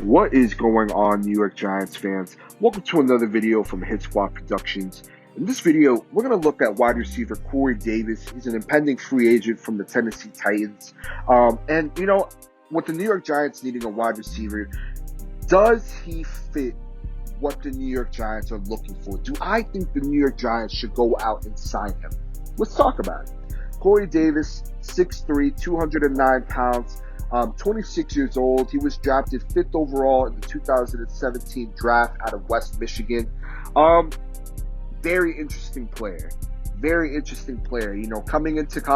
What is going on, New York Giants fans? Welcome to another video from Hit Squad Productions. In this video, we're going to look at wide receiver Corey Davis. He's an impending free agent from the Tennessee Titans. With the New York Giants needing a wide receiver, does he fit what the New York Giants are looking for? Do I think the New York Giants should go out and sign him? Let's talk about it. Corey Davis, 6'3", 209 pounds. 26 years old. He was drafted 5th overall in the 2017 draft out of West Michigan. Very interesting player. Very interesting player. You know, coming into the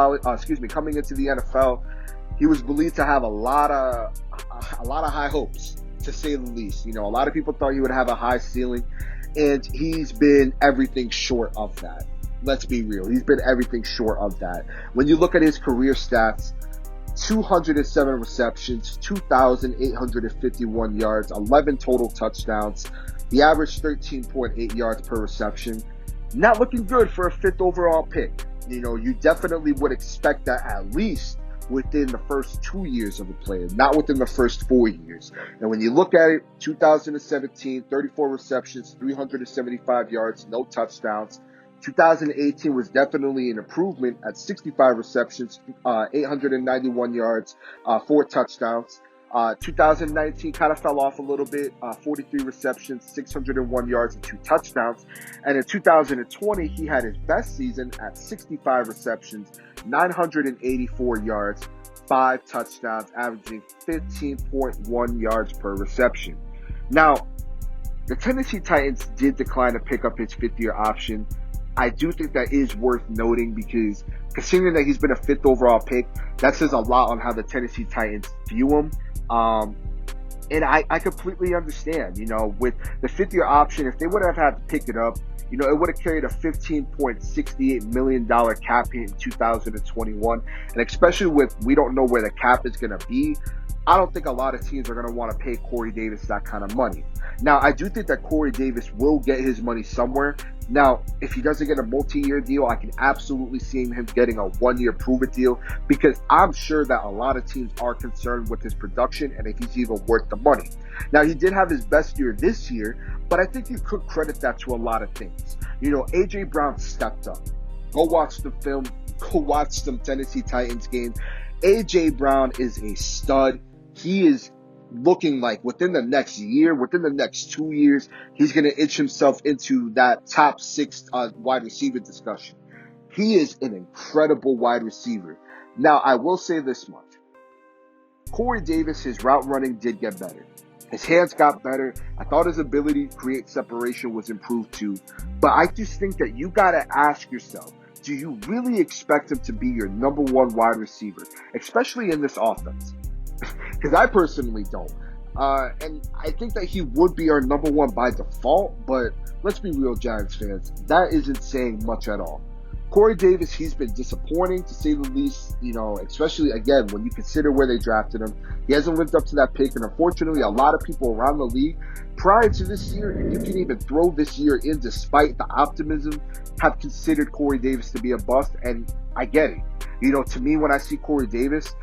NFL, he was believed to have a lot of high hopes, to say the least. You know, a lot of people thought he would have a high ceiling, and he's been everything short of that. Let's be real. He's been everything short of that. When you look at his career stats, 207 receptions, 2,851 yards, 11 total touchdowns. The average 13.8 yards per reception. Not looking good for a 5th overall pick. You know, you definitely would expect that at least within the first 2 years of a player, not within the first 4 years. And when you look at it, 2017, 34 receptions, 375 yards, no touchdowns. 2018 was definitely an improvement at 65 receptions, 891 yards, 4 touchdowns. 2019 kind of fell off a little bit, 43 receptions, 601 yards, and 2 touchdowns. And in 2020, he had his best season at 65 receptions, 984 yards, 5 touchdowns, averaging 15.1 yards per reception. Now, the Tennessee Titans did decline to pick up his 5th-year option. I do think that is worth noting because considering that he's been a 5th overall pick, that says a lot on how the Tennessee Titans view him. And I completely understand, you know, with the 5th-year option, if they would have had to pick it up, you know, it would have carried a $15.68 million cap hit in 2021. And especially with, we don't know where the cap is going to be, I don't think a lot of teams are going to want to pay Corey Davis that kind of money. Now, I do think that Corey Davis will get his money somewhere. Now, if he doesn't get a multi-year deal, I can absolutely see him getting a 1-year prove-it deal because I'm sure that a lot of teams are concerned with his production and if he's even worth the money. Now, he did have his best year this year, but I think you could credit that to a lot of things. You know, A.J. Brown stepped up. Go watch the film. Go watch some Tennessee Titans games. A.J. Brown is a stud. He is looking like within the next year, within the next 2 years, he's going to itch himself into that top 6 wide receiver discussion. He is an incredible wide receiver. Now, I will say this much. Corey Davis, his route running did get better. His hands got better. I thought his ability to create separation was improved too. But I just think that you got to ask yourself, do you really expect him to be your number 1 wide receiver, especially in this offense? Because I personally don't. And I think that he would be our number 1 by default, but let's be real, Giants fans. That isn't saying much at all. Corey Davis, he's been disappointing to say the least, you know, especially, again, when you consider where they drafted him. He hasn't lived up to that pick, and unfortunately, a lot of people around the league prior to this year, and you can even throw this year in despite the optimism, have considered Corey Davis to be a bust, and I get it. You know, to me, when I see Corey Davis,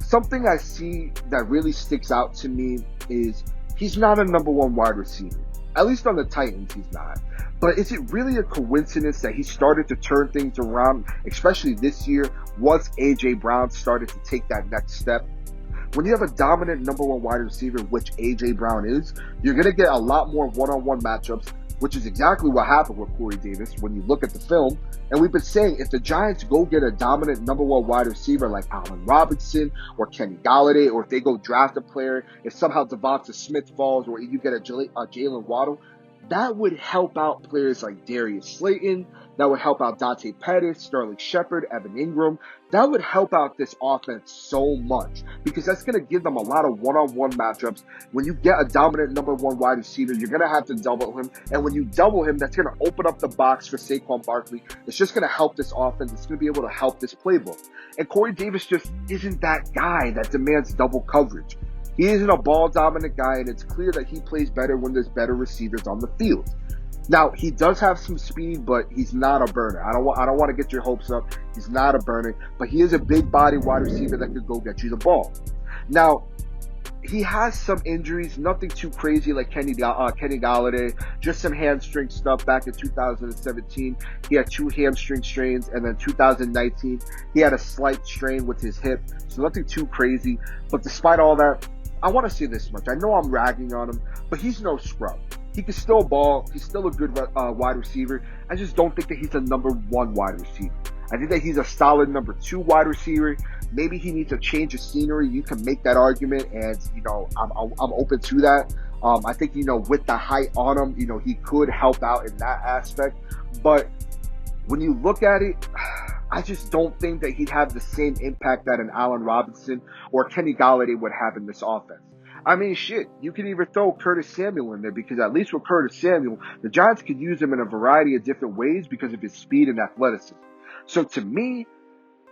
something I see that really sticks out to me is he's not a number 1 wide receiver. At least on the Titans, he's not. But is it really a coincidence that he started to turn things around, especially this year, once A.J. Brown started to take that next step? When you have a dominant number 1 wide receiver, which A.J. Brown is, you're going to get a lot more one-on-one matchups, which is exactly what happened with Corey Davis when you look at the film. And we've been saying if the Giants go get a dominant number 1 wide receiver like Allen Robinson or Kenny Golladay, or if they go draft a player, if somehow Devonta Smith falls, or you get a Jalen Waddle, that would help out players like Darius Slayton. That would help out Dante Pettis, Sterling Shepard, Evan Ingram. That would help out this offense so much because that's going to give them a lot of one-on-one matchups. When you get a dominant number 1 wide receiver, you're going to have to double him. And when you double him, that's going to open up the box for Saquon Barkley. It's just going to help this offense. It's going to be able to help this playbook. And Corey Davis just isn't that guy that demands double coverage. He isn't a ball-dominant guy, and it's clear that he plays better when there's better receivers on the field. Now, he does have some speed, but he's not a burner. I don't want to get your hopes up. He's not a burner, but he is a big body wide receiver that could go get you the ball. Now, he has some injuries, nothing too crazy like Kenny Galladay, just some hamstring stuff back in 2017. He had 2 hamstring strains, and then 2019, he had a slight strain with his hip, so nothing too crazy. But despite all that, I want to say this much. I know I'm ragging on him, but he's no scrub. He can still ball. He's still a good wide receiver. I just don't think that he's a number 1 wide receiver. I think that he's a solid number 2 wide receiver. Maybe he needs a change of scenery. You can make that argument, and I'm open to that. I think with the height on him, he could help out in that aspect. But when you look at it, I just don't think that he'd have the same impact that an Allen Robinson or Kenny Galladay would have in this offense. I mean, shit, you could even throw Curtis Samuel in there, because at least with Curtis Samuel, the Giants could use him in a variety of different ways because of his speed and athleticism. So to me,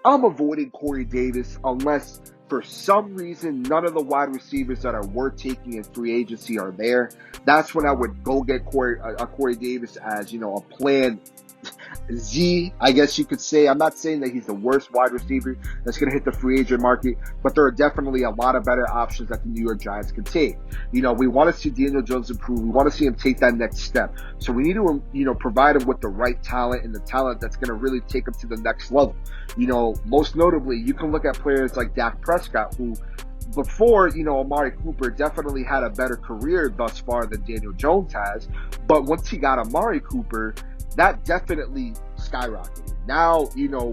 I'm avoiding Corey Davis unless for some reason none of the wide receivers that are worth taking in free agency are there. That's when I would go get Corey Davis as, a plan Z, I guess you could say. I'm not saying that he's the worst wide receiver that's going to hit the free agent market, but there are definitely a lot of better options that the New York Giants can take. We want to see Daniel Jones improve. We want to see him take that next step. So we need to, provide him with the right talent and the talent that's going to really take him to the next level. Most notably, you can look at players like Dak Prescott, who before, Amari Cooper definitely had a better career thus far than Daniel Jones has. But once he got Amari Cooper, that definitely skyrocketed. Now,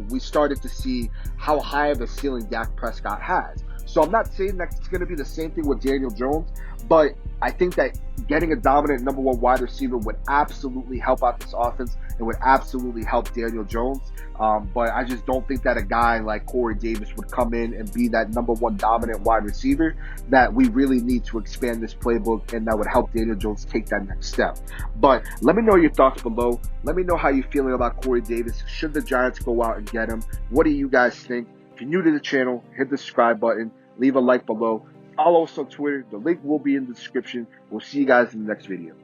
we started to see how high of a ceiling Dak Prescott has. So I'm not saying that it's going to be the same thing with Daniel Jones, but I think that getting a dominant number 1 wide receiver would absolutely help out this offense and would absolutely help Daniel Jones. But I just don't think that a guy like Corey Davis would come in and be that number 1 dominant wide receiver that we really need to expand this playbook, and that would help Daniel Jones take that next step. But let me know your thoughts below. Let me know how you're feeling about Corey Davis. Should the Giants go out and get him? What do you guys think? If you're new to the channel, hit the subscribe button, leave a like below. Follow us on Twitter. The link will be in the description. We'll see you guys in the next video.